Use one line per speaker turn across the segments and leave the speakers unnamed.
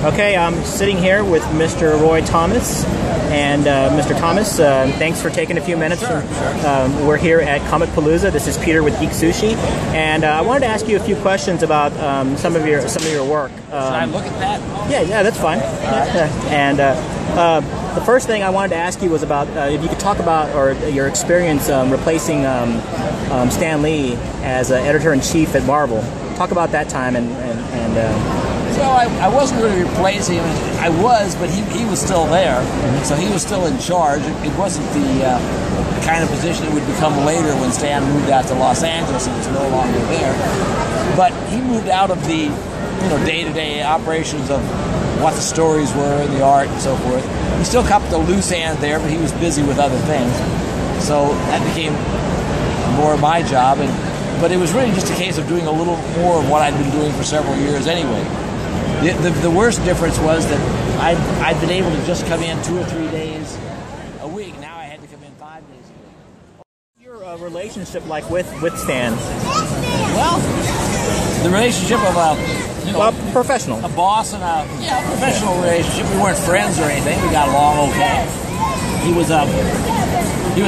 Okay, I'm sitting here with Mr. Roy Thomas. And Mr. Thomas, thanks for taking a few minutes.
Sure.
We're here at Comicpalooza. This is Peter with Geek Sushi, and I wanted to ask you a few questions about some of your work.
Should I look at that?
Yeah, that's fine. And the first thing I wanted to ask you was about if you could talk about your experience replacing Stan Lee as editor-in-chief at Marvel. Talk about that time and
Well, I wasn't really replacing him. I was, but he was still there, so he was still in charge. It wasn't the kind of position it would become later when Stan moved out to Los Angeles and was no longer there. But he moved out of the day-to-day operations of what the stories were and the art and so forth. He still kept the loose end there, but he was busy with other things. So that became more of my job. But it was really just a case of doing a little more of what I'd been doing for several years anyway. The worst difference was that I'd been able to just come in 2 or 3 days a week. Now I had to come in 5 days a week.
Your relationship like with Stan?
Well, the relationship of
professional,
a boss and a professional relationship. We weren't friends or anything. We got along okay. He was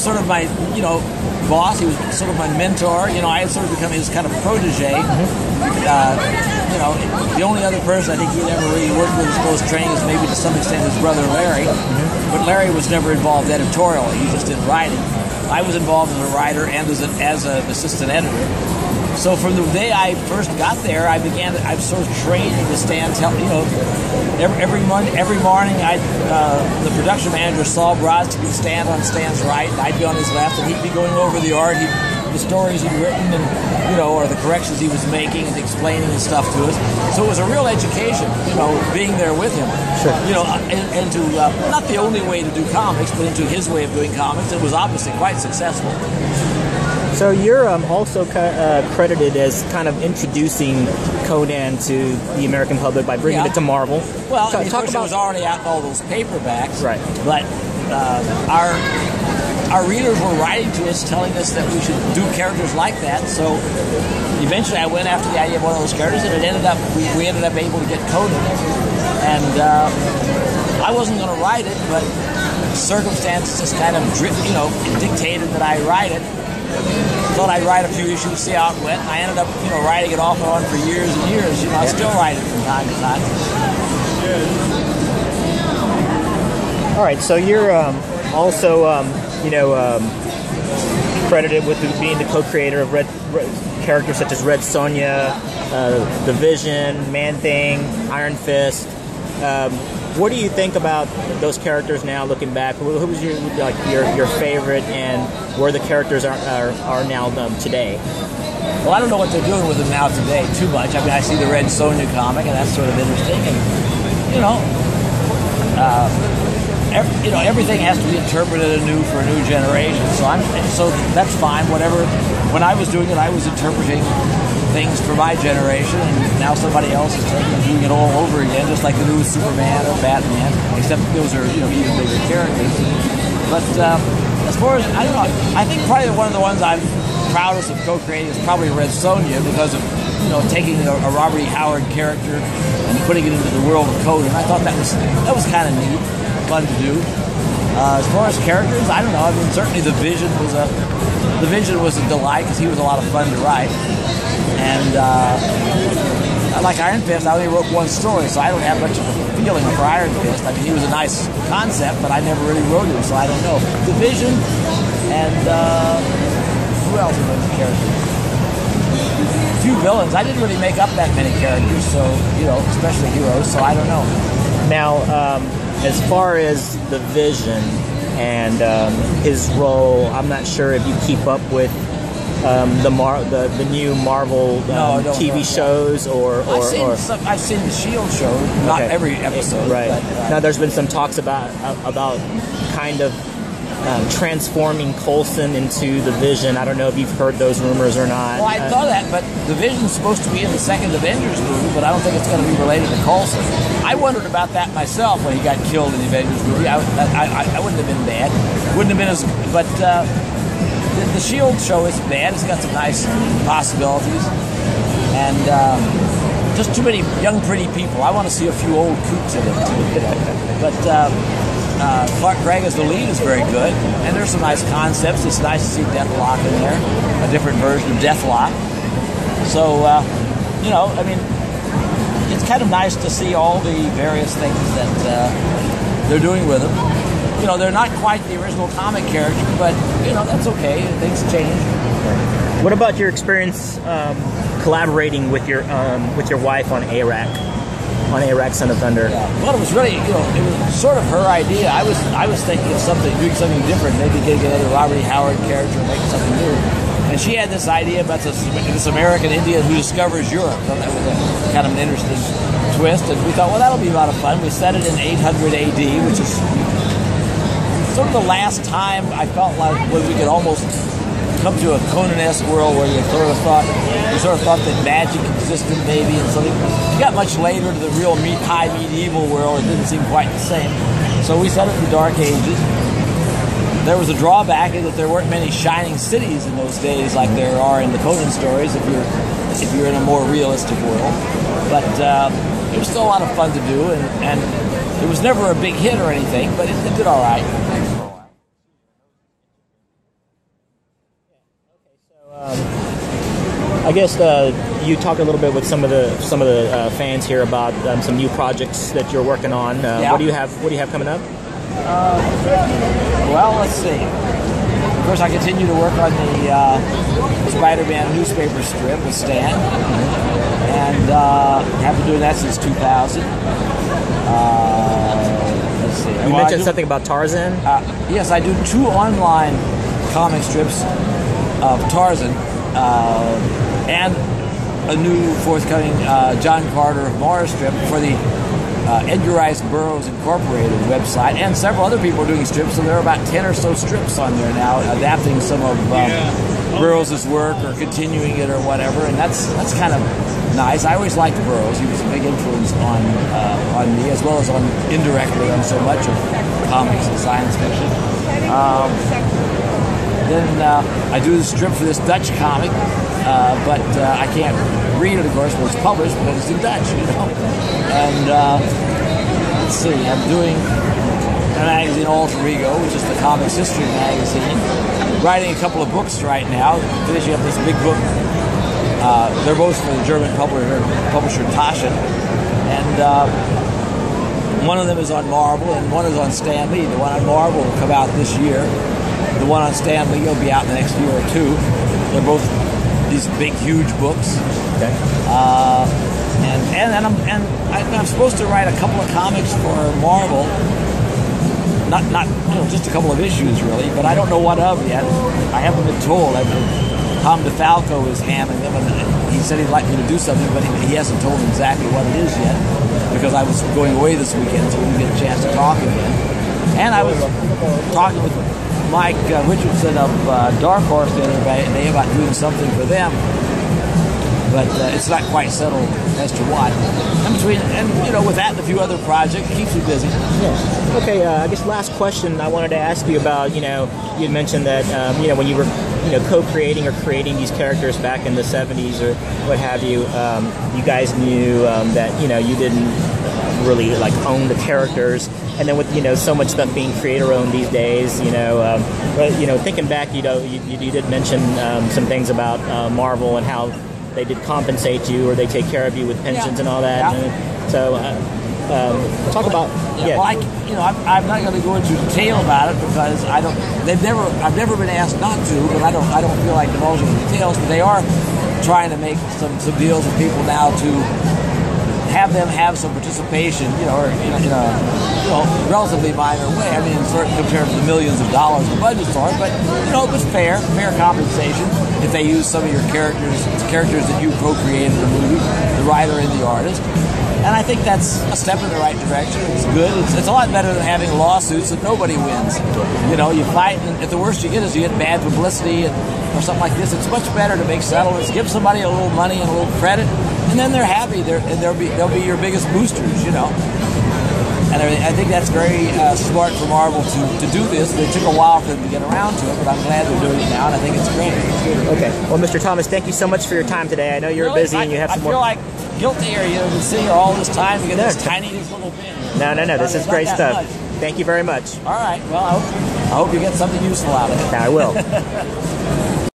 sort of my boss. He was sort of my mentor. I had sort of become his kind of protege. The only other person I think he'd ever really worked with as close training is maybe to some extent his brother Larry. But Larry was never involved editorially. He just did writing. I was involved as a writer and as an assistant editor. So from the day I first got there, I sort of trained to Stan. Every morning, the production manager Saul Braz would stand on Stan's right, I'd be on his left, and he'd be going over the art, the stories he'd written, and or the corrections he was making, and explaining the stuff to us. So it was a real education, being there with him.
Sure.
And to not the only way to do comics, but into his way of doing comics. It was obviously quite successful.
So you're also credited as kind of introducing Conan to the American public by bringing it to Marvel.
Well, it was already out in all those paperbacks.
Right.
But our readers were writing to us telling us that we should do characters like that. So eventually I went after the idea of one of those characters, and we ended up able to get Conan. And I wasn't going to write it, but circumstances just kind of dictated that I write it. Thought I'd write a few issues, see how it went. I ended up, writing it off and on for years and years. I still write it from time to time.
All right, so you're also, credited with being the co-creator of characters such as Red Sonja, The Vision, Man-Thing, Iron Fist. What do you think about those characters now, looking back? Who was your favorite, and where the characters are now today?
Well, I don't know what they're doing with them now today too much. I mean, I see the Red Sonja comic, and that's sort of interesting. And everything has to be interpreted anew for a new generation. So that's fine. Whatever. When I was doing it, I was interpreting things for my generation, and now somebody else is doing it all over again, just like the new Superman or Batman, except those are even bigger characters. But as far as, I don't know, I think probably one of the ones I'm proudest of co-creating is probably Red Sonja, because of taking a Robert E. Howard character and putting it into the world of Conan. I thought that was kind of neat, fun to do. As far as characters, I don't know. I mean, certainly the Vision was a delight, because he was a lot of fun to write. And like Iron Fist, I only wrote one story, so I don't have much of a feeling for Iron Fist. I mean, he was a nice concept, but I never really wrote him, so I don't know. The Vision, and who else are those characters? A few villains. I didn't really make up that many characters, so especially heroes. So I don't know.
Now, as far as the Vision and his role, I'm not sure if you keep up with the new Marvel TV shows or
I've seen the S.H.I.E.L.D. show, not every episode.
Right. But, now there's been some talks about kind of transforming Coulson into the Vision. I don't know if you've heard those rumors or not.
Well, I thought that, but the Vision's supposed to be in the second Avengers movie, but I don't think it's going to be related to Coulson. I wondered about that myself when he got killed in the Avengers movie. I wouldn't have been bad. Wouldn't have been as, but. The S.H.I.E.L.D. show isn't bad. It's got some nice possibilities. And just too many young, pretty people. I want to see a few old coots in it too. You know? But Clark Gregg as the lead is very good, and there's some nice concepts. It's nice to see Deathlock in there, a different version of Deathlock. So, you know, I mean, it's kind of nice to see all the various things that they're doing with them. You know, they're not quite the original comic character, but, you know, that's okay. Things change.
What about your experience collaborating with your wife on Arak, Son of Thunder?
Yeah. Well, it was really, you know, it was sort of her idea. I was thinking of doing something different, maybe getting another Robert E. Howard character and making something new. And she had this idea about this American Indian who discovers Europe. So that was a kind of an interesting twist. And we thought, well, that'll be a lot of fun. We set it in 800 AD, which is sort of the last time I felt like when we could almost come to a Conan-esque world where you sort of thought that magic existed maybe, and something. You got much later to the real high medieval world. It didn't seem quite the same. So we set it in the Dark Ages. There was a drawback in that there weren't many shining cities in those days like there are in the Conan stories if you're in a more realistic world. But it was still a lot of fun to do, and it was never a big hit or anything, but it did all right.
I guess you talked a little bit with some of the fans here about some new projects that you're working on.
Yeah.
What do you have coming up?
Well, let's see. Of course, I continue to work on the Spider-Man newspaper strip with Stan, and have been doing that since 2000. Let's see.
You mentioned something about Tarzan.
Yes, I do 2 online comic strips of Tarzan, and a new forthcoming John Carter of Mars strip for the Edgar Rice Burroughs Incorporated website, and several other people are doing strips, so there are about 10 or so strips on there now, adapting some of Burroughs' work or continuing it or whatever, and that's kind of nice. I always liked Burroughs. He was a big influence on me, as well as indirectly on so much of comics and science fiction. Then I do the strip for this Dutch comic, but I can't read it, of course, when it's published because it's in Dutch, you know. And let's see, I'm doing a magazine, Alter Ego, which is the comics history magazine. Writing a couple of books right now, finishing up this big book. They're both for the German publisher Taschen, and one of them is on Marvel and one is on Stan Lee. The one on Marvel will come out this year. The one on Stan Lee will be out in the next year or two. They're both these big, huge books.
Okay.
And I'm supposed to write a couple of comics for Marvel. Not just a couple of issues really, but I don't know what of yet. I haven't been told. Tom DeFalco is hamming them, and he said he'd like me to do something, but he hasn't told me exactly what it is yet, because I was going away this weekend, so we didn't get a chance to talk again. And I was talking with Mike Richardson of Dark Horse the other day about doing something for them, but it's not quite settled as to what. And with that and a few other projects, it keeps me busy.
Yeah. Okay. I guess last question I wanted to ask you about. You had mentioned that when you were co-creating or creating these characters back in the 70s or what have you, you guys knew that you didn't really own the characters. And then with so much stuff being creator-owned these days, but thinking back, you did mention some things about Marvel and how they did compensate you or they take care of you with pensions and all that.
Yeah.
So talk about
Well, I'm not going to go into detail about it because I've never been asked not to, but I don't feel like divulging the details. But they are trying to make some deals with people now to have them have some participation, or in a relatively minor way. I mean, compared to the millions of dollars the budgets are, but it was fair compensation if they use some of your characters that you co-created in the movie, the writer and the artist. And I think that's a step in the right direction. It's good. It's a lot better than having lawsuits that nobody wins. You fight, and at the worst you get is you get bad publicity or something like this. It's much better to make settlements, give somebody a little money and a little credit, and then they're happy. They'll be your biggest boosters, And I think that's very smart for Marvel to do this. It took a while for them to get around to it, but I'm glad they're doing it now, and I think it's great.
Okay. Well, Mr. Thomas, thank you so much for your time today. I know you're busy and you have some more.
I feel like guilty, or you've been sitting here all this time to get this tiny little bit.
No. This is great stuff.
Much.
Thank you very much.
All right. Well, I hope you get something useful out of it.
I will.